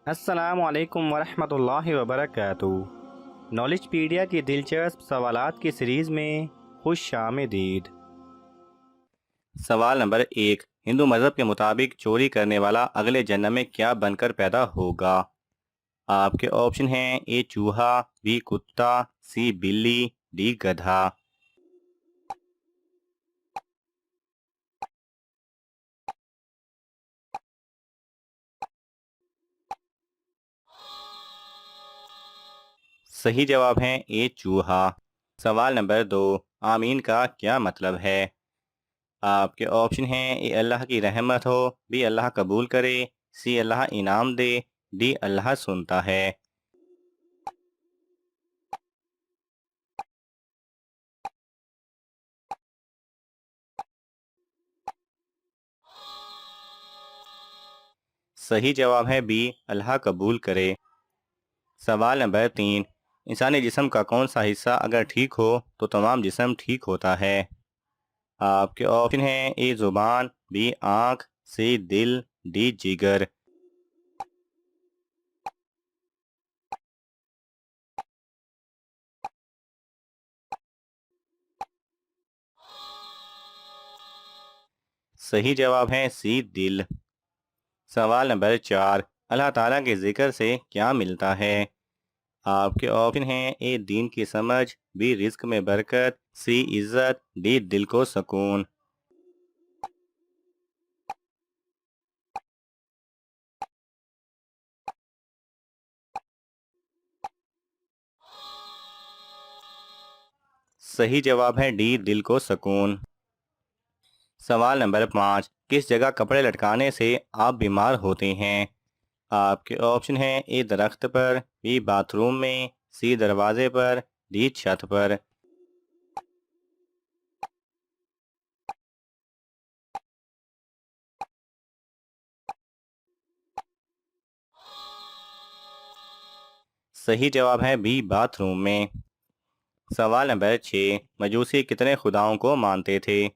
السلام علیکم ورحمۃ اللہ وبرکاتہ۔ نالج پیڈیا کی دلچسپ سوالات کی سیریز میں خوش آمدید۔ سوال نمبر 1، ہندو مذہب کے مطابق چوری کرنے والا اگلے جنم میں کیا بن کر پیدا ہوگا؟ آپ کے آپشن ہیں اے چوہا، بی کتا، سی بلی، ڈی گدھا۔ صحیح جواب ہے اے چوہا۔ سوال نمبر 2، آمین کا کیا مطلب ہے؟ آپ کے آپشن ہیں اے اللہ کی رحمت ہو، بی اللہ قبول کرے، سی اللہ انعام دے، ڈی اللہ سنتا ہے۔ صحیح جواب ہے بی اللہ قبول کرے۔ سوال نمبر 3، انسانی جسم کا کون سا حصہ اگر ٹھیک ہو تو تمام جسم ٹھیک ہوتا ہے؟ آپ کے آپشن ہیں اے زبان، بی آنکھ، سی دل، ڈی جگر۔ صحیح جواب ہے سی دل۔ سوال نمبر 4، اللہ تعالیٰ کے ذکر سے کیا ملتا ہے؟ آپ کے آپشن ہیں اے دین کی سمجھ، بی رزق میں برکت، سی عزت، ڈی دل کو سکون۔ صحیح جواب ہے ڈی دل کو سکون۔ سوال نمبر 5، کس جگہ کپڑے لٹکانے سے آپ بیمار ہوتے ہیں؟ آپ کے آپشن ہیں اے درخت پر، بی باتھ روم میں، سی دروازے پر، ڈی چھت پر۔ صحیح جواب ہے بی باتھ روم میں۔ سوال نمبر 6، مجوسی کتنے خداؤں کو مانتے تھے؟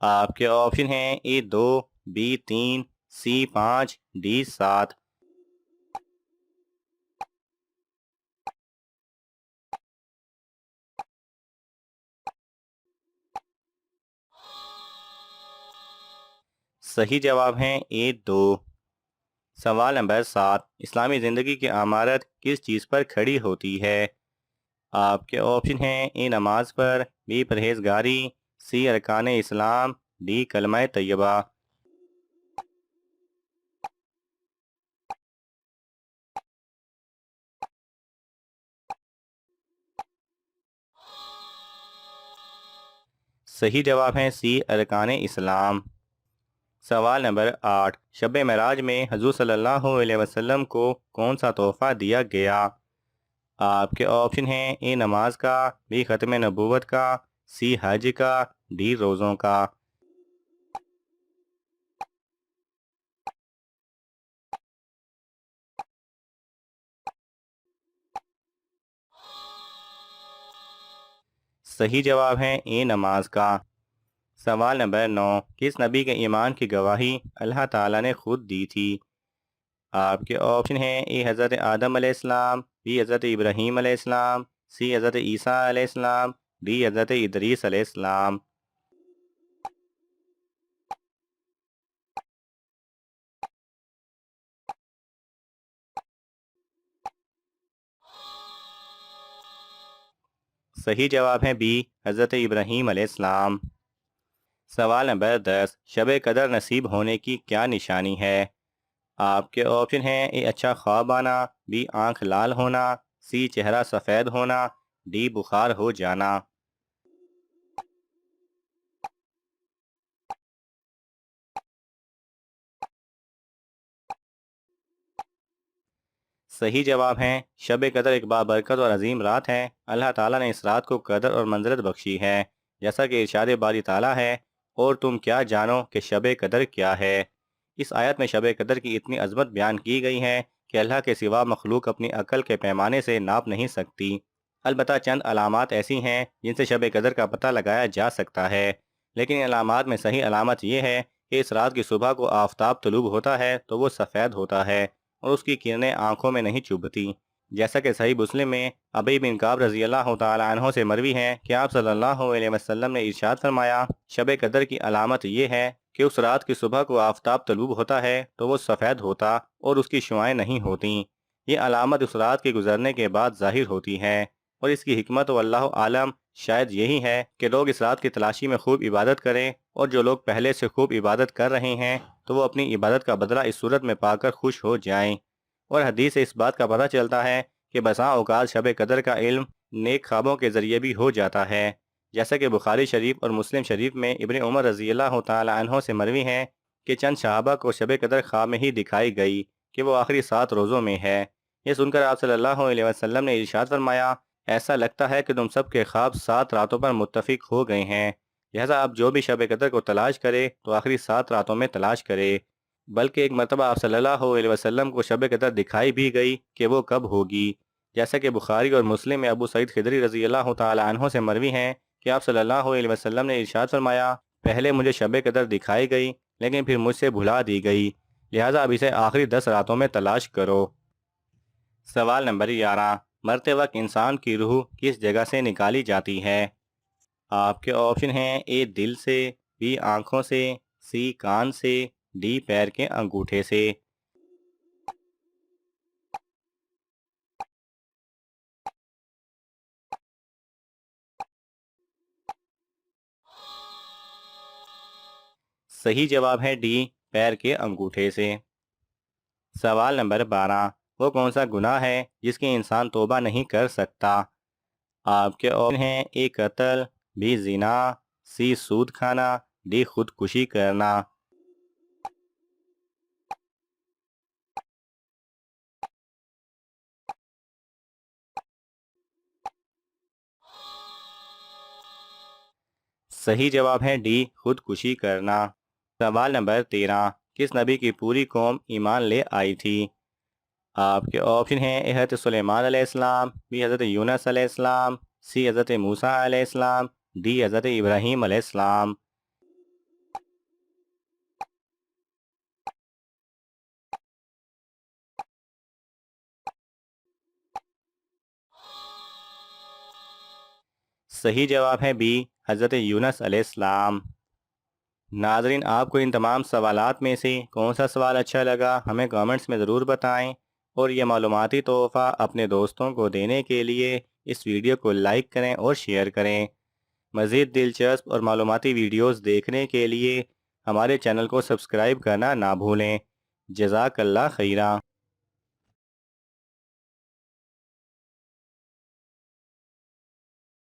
آپ کے آپشن ہیں اے 2، بی 3، سی 5، ڈی 7۔ صحیح جواب ہیں اے 2۔ سوال نمبر 7، اسلامی زندگی کی عمارت کس چیز پر کھڑی ہوتی ہے؟ آپ کے آپشن ہیں اے نماز پر، بی پرہیزگاری، سی ارکان اسلام، ڈی کلمہ طیبہ۔ صحیح جواب ہے سی ارکان اسلام۔ سوال نمبر 8، شب معراج میں حضور صلی اللہ علیہ وسلم کو کون سا تحفہ دیا گیا؟ آپ کے آپشن ہیں اے نماز کا، بی ختم نبوت کا، سی حج کا، ڈی روزوں کا۔ صحیح جواب ہے اے نماز کا۔ سوال نمبر 9، کس نبی کے ایمان کی گواہی اللہ تعالیٰ نے خود دی تھی؟ آپ کے آپشن ہیں اے حضرت آدم علیہ السلام، بی حضرت ابراہیم علیہ السلام، سی حضرت عیسیٰ علیہ السلام، ڈی حضرت ادریس علیہ السلام۔ صحیح جواب ہے بی حضرت ابراہیم علیہ السلام۔ سوال نمبر 10، شب قدر نصیب ہونے کی کیا نشانی ہے؟ آپ کے آپشن ہیں اے اچھا خواب آنا، بی آنکھ لال ہونا، سی چہرہ سفید ہونا، ڈی بخار ہو جانا۔ صحیح جواب ہیں شب قدر ایک بابرکت اور عظیم رات ہے۔ اللہ تعالیٰ نے اس رات کو قدر اور منزلت بخشی ہے، جیسا کہ ارشاد باری تعالیٰ ہے، اور تم کیا جانو کہ شب قدر کیا ہے۔ اس آیت میں شب قدر کی اتنی عظمت بیان کی گئی ہے کہ اللہ کے سوا مخلوق اپنی عقل کے پیمانے سے ناپ نہیں سکتی۔ البتہ چند علامات ایسی ہیں جن سے شب قدر کا پتہ لگایا جا سکتا ہے، لیکن ان علامات میں صحیح علامت یہ ہے کہ اس رات کی صبح کو آفتاب طلوع ہوتا ہے تو وہ سفید ہوتا ہے، اور اس کی کرنیں آنکھوں میں نہیں چبھتی، جیسا کہ صحیح مسلم میں ابی بن کعب رضی اللہ تعالیٰ عنہ سے مروی ہے کہ آپ صلی اللہ علیہ وسلم نے ارشاد فرمایا، شب قدر کی علامت یہ ہے کہ اس رات کی صبح کو آفتاب طلوع ہوتا ہے تو وہ سفید ہوتا اور اس کی شعاعیں نہیں ہوتیں۔ یہ علامت اس رات کے گزرنے کے بعد ظاہر ہوتی ہے، اور اس کی حکمت واللہ عالم شاید یہی ہے کہ لوگ اس رات کی تلاشی میں خوب عبادت کریں، اور جو لوگ پہلے سے خوب عبادت کر رہے ہیں تو وہ اپنی عبادت کا بدلہ اس صورت میں پا کر خوش ہو جائیں۔ اور حدیث سے اس بات کا پتہ چلتا ہے کہ بسا اوقات شب قدر کا علم نیک خوابوں کے ذریعے بھی ہو جاتا ہے، جیسا کہ بخاری شریف اور مسلم شریف میں ابن عمر رضی اللہ تعالیٰ عنہ سے مروی ہے کہ چند صحابہ کو شب قدر خواب میں ہی دکھائی گئی کہ وہ آخری 7 روزوں میں ہے۔ یہ سن کر آپ صلی اللہ علیہ وسلم نے ارشاد فرمایا، ایسا لگتا ہے کہ تم سب کے خواب 7 راتوں پر متفق ہو گئے ہیں، لہذا آپ جو بھی شب قدر کو تلاش کرے تو آخری 7 راتوں میں تلاش کرے۔ بلکہ ایک مرتبہ آپ صلی اللہ علیہ وسلم کو شب قدر دکھائی بھی گئی کہ وہ کب ہوگی، جیسا کہ بخاری اور مسلم میں ابو سعید خدری رضی اللہ تعالیٰ عنہ سے مروی ہیں کہ آپ صلی اللہ علیہ وسلم نے ارشاد فرمایا، پہلے مجھے شب قدر دکھائی گئی لیکن پھر مجھ سے بھلا دی گئی، لہذا اب اسے آخری 10 راتوں میں تلاش کرو۔ سوال نمبر 11، مرتے وقت انسان کی روح کس جگہ سے نکالی جاتی ہے؟ آپ کے آپشن ہیں، اے دل سے، بی آنکھوں سے، سی کان سے، ڈی پیر کے انگوٹھے سے۔ صحیح جواب ہے ڈی، پیر کے انگوٹھے سے۔ سوال نمبر 12، وہ کون سا گناہ ہے جس کی انسان توبہ نہیں کر سکتا؟ آپ کے آپشن ہیں، اے قتل، بی زنا، سی سود کھانا، ڈی خودکشی کرنا۔ صحیح جواب ہے ڈی، خودکشی کرنا۔ سوال نمبر 13، کس نبی کی پوری قوم ایمان لے آئی تھی؟ آپ کے آپشن ہیں، اے حضرت سلیمان علیہ السلام، بی حضرت یونس علیہ السلام، سی حضرت موسیٰ علیہ السلام، ڈی حضرت ابراہیم علیہ السلام۔ صحیح جواب ہے بی، حضرت یونس علیہ السلام۔ ناظرین، آپ کو ان تمام سوالات میں سے کون سا سوال اچھا لگا ہمیں کامنٹس میں ضرور بتائیں، اور یہ معلوماتی تحفہ اپنے دوستوں کو دینے کے لیے اس ویڈیو کو لائک کریں اور شیئر کریں۔ مزید دلچسپ اور معلوماتی ویڈیوز دیکھنے کے لیے ہمارے چینل کو سبسکرائب کرنا نہ بھولیں۔ جزاک اللہ خیرہ۔